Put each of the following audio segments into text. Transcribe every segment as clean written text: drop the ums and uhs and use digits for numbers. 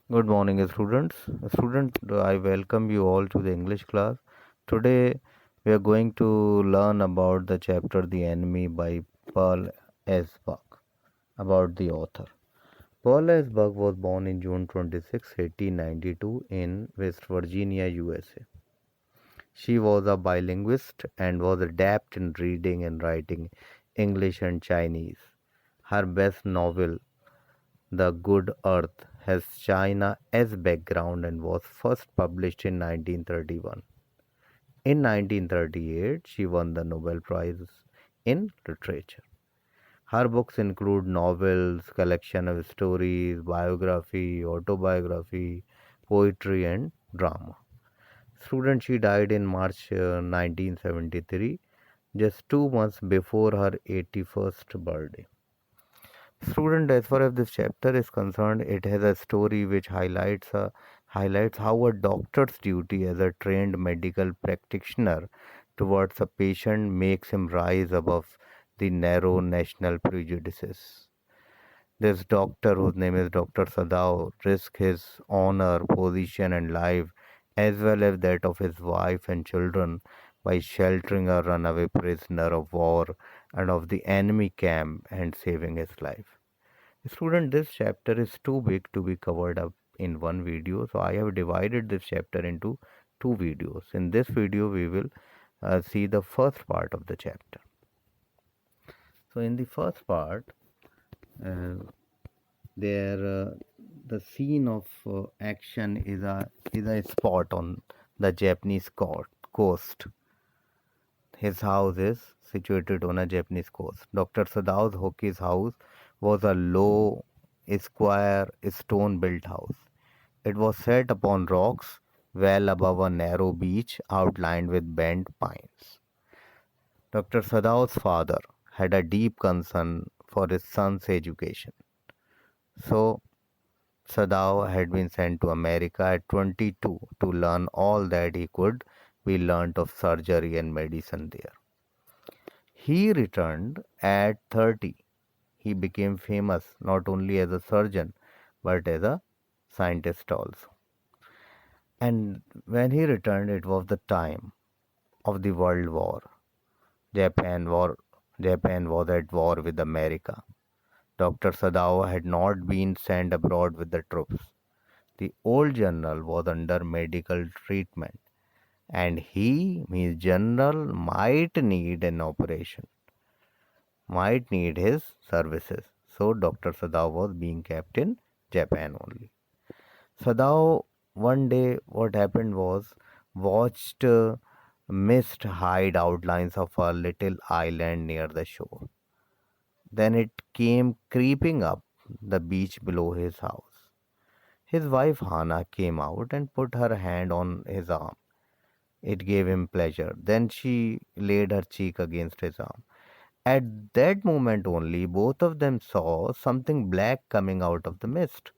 Good morning, students. Student, I welcome you all to the English class. Today, we are going to learn about the chapter "The Enemy" by Paul S. Buck. About the author. Paul S. Buck was born in June 26, 1892, in West Virginia, USA. She was a bilinguist and was adept in reading and writing English and Chinese. Her best novel, The Good Earth, has China as background and was first published in 1931. In 1938, she won the Nobel Prize in Literature. Her books include novels, collection of stories, biography, autobiography, poetry, and drama. Student, she died in March 1973, just 2 months before her 81st birthday. Student, as far as this chapter is concerned, it has a story which highlights how a doctor's duty as a trained medical practitioner towards a patient makes him rise above the narrow national prejudices. This doctor, whose name is Dr. Sadao, risked his honor, position, and life, as well as that of his wife and children, by sheltering a runaway prisoner of war and of the enemy camp and saving his life. Student, this chapter is too big to be covered up in one video, so I have divided this chapter into two videos. In this video, we will see the first part of the chapter. So, in the first part, uh, there the scene of action is a spot on the Japanese coast. His house is situated on a Japanese coast. Dr. Sadao's Hoki's house was a low, square, stone built house. It was set upon rocks well above a narrow beach outlined with bent pines. Dr. Sadao's father had a deep concern for his son's education. So, Sadao had been sent to America at 22 to learn all that he could be learnt of surgery and medicine there. He returned at 30. He became famous not only as a surgeon but as a scientist also. And when he returned, it was the time of the World War. Japan war Japan was at war with America. Dr. Sadao had not been sent abroad with the troops. The old general was under medical treatment, and his general, might need his services. So Dr. Sadao was being kept in Japan only. Sadao, one day, what happened was, watched mist hide outlines of a little island near the shore. Then it came creeping up the beach below his house. His wife Hana came out and put her hand on his arm. It gave him pleasure. Then she laid her cheek against his arm. At that moment only, both of them saw something black coming out of the mist.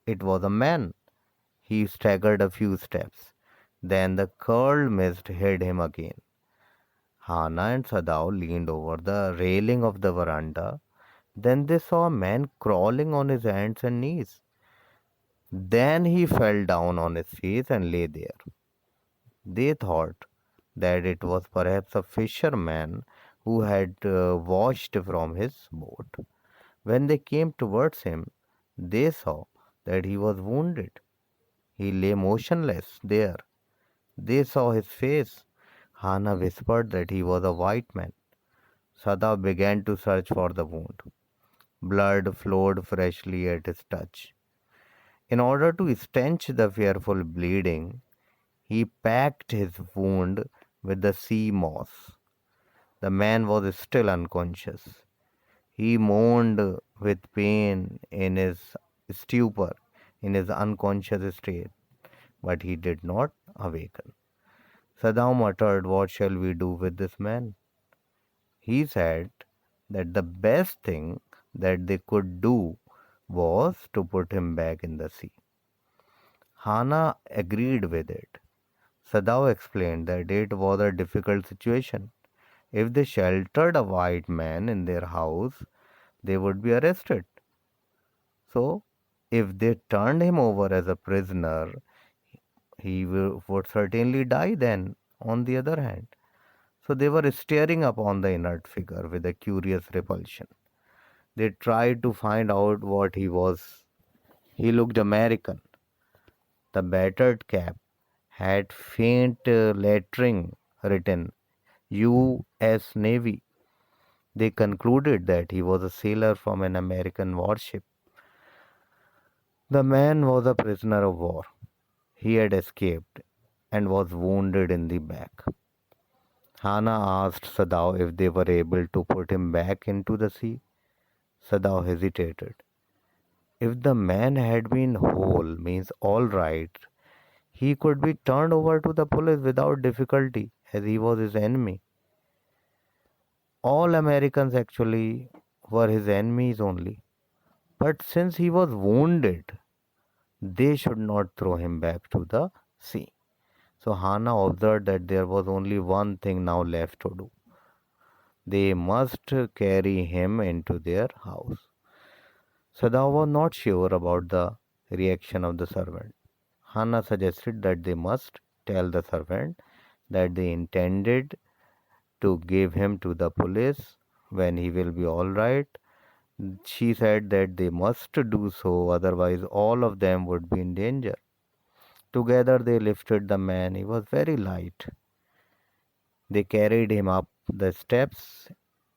It was a man. He staggered a few steps. Then the curled mist hid him again. Hana and Sadao leaned over the railing of the veranda. Then they saw a man crawling on his hands and knees. Then he fell down on his face and lay there. They thought that it was perhaps a fisherman who had washed from his boat. When they came towards him, they saw that he was wounded. He lay motionless there. They saw his face. Hana whispered that he was a white man. Sada began to search for the wound. Blood flowed freshly at his touch. In order to stanch the fearful bleeding, he packed his wound with the sea moss. The man was still unconscious. He moaned with pain in his stupor, in his unconscious state, but he did not awaken. Saddam muttered, "What shall we do with this man?" He said that the best thing that they could do was to put him back in the sea. Hana agreed with it. Sadao explained that it was a difficult situation. If they sheltered a white man in their house, they would be arrested. So If they turned him over as a prisoner, would certainly die then, on the other hand. So they were staring upon the inert figure with a curious repulsion. They tried to find out what he was. He looked American. The battered cap had faint lettering written U.S. Navy. They concluded that he was a sailor from an American warship. The man was a prisoner of war. He had escaped and was wounded in the back. Hannah asked Sadao if they were able to put him back into the sea. Sadao hesitated. If the man had been whole, means all right, he could be turned over to the police without difficulty, as he was his enemy. All Americans actually were his enemies only. But since he was wounded, they should not throw him back to the sea. So Hannah observed that there was only one thing now left to do. They must carry him into their house. Sada was not sure about the reaction of the servant. Hannah suggested that they must tell the servant that they intended to give him to the police when he will be all right. She said that they must do so, otherwise, all of them would be in danger. Together, they lifted the man. He was very light. They carried him up the steps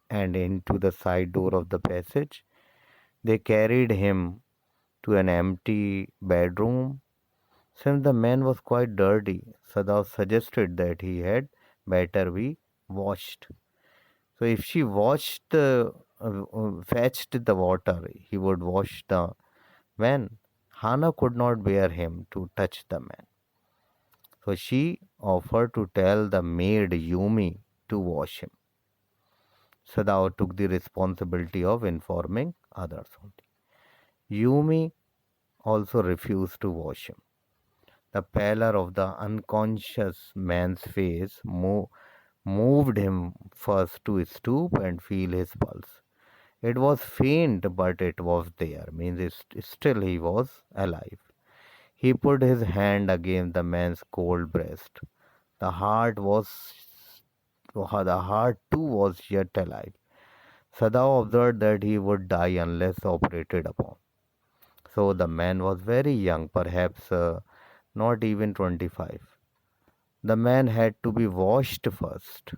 and into the side door of the passage. They carried him to an empty bedroom. Since the man was quite dirty, Sadao suggested that he had better be washed. So if she fetched the water, he would wash the man. Hana could not bear him to touch the man. So she offered to tell the maid Yumi to wash him. Sadao took the responsibility of informing others only. Yumi also refused to wash him. The pallor of the unconscious man's face moved him first to stoop and feel his pulse. It was faint, but it was there, means still he was alive. He put his hand against the man's cold breast. The heart was the heart too was yet alive. Sadao observed that he would die unless operated upon. So the man was very young, perhaps not even 25. The man had to be washed first.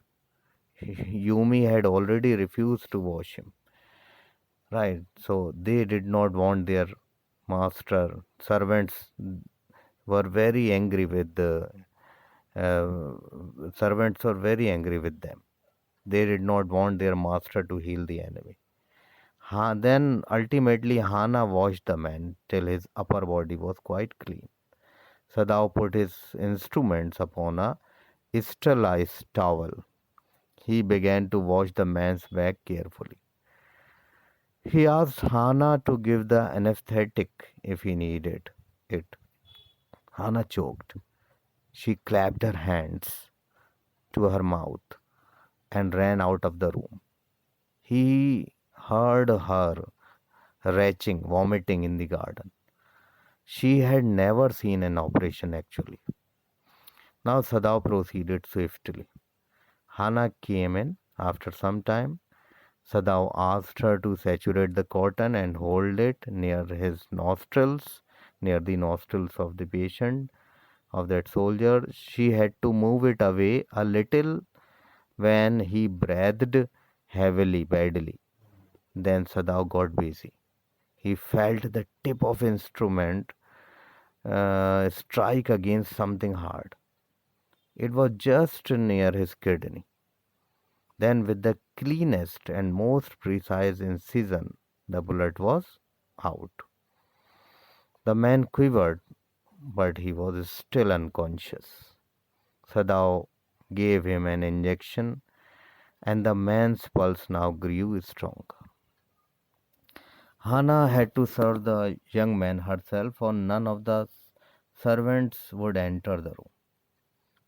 Yumi had already refused to wash him. Right, so they did not want their master. Servants were very angry with the servants were very angry with them. They did not want their master to heal the enemy. Then ultimately Hana washed the man till his upper body was quite clean. Sadao put his instruments upon a sterilized towel. He began to wash the man's back carefully. He asked Hana to give the anesthetic if he needed it. Hana choked. She clapped her hands to her mouth and ran out of the room. He heard her retching, vomiting in the garden. She had never seen an operation actually. Now Sadao proceeded swiftly. Hana came in after some time. Sadao asked her to saturate the cotton and hold it near his nostrils, near the nostrils of the patient, of that soldier. She had to move it away a little when he breathed heavily, badly. Then Sadao got busy. He felt the tip of instrument strike against something hard. It was just near his kidney. Then, with the cleanest and most precise incision, the bullet was out. The man quivered, but he was still unconscious. Sadao gave him an injection, and the man's pulse now grew stronger. Hana had to serve the young man herself, for none of the servants would enter the room.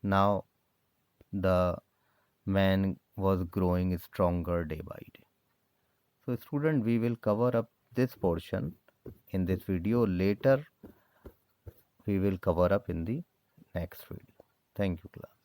Now the man was growing stronger day by day. So, student, we will cover up this portion in this video. Later we will cover up in the next video. Thank you, class.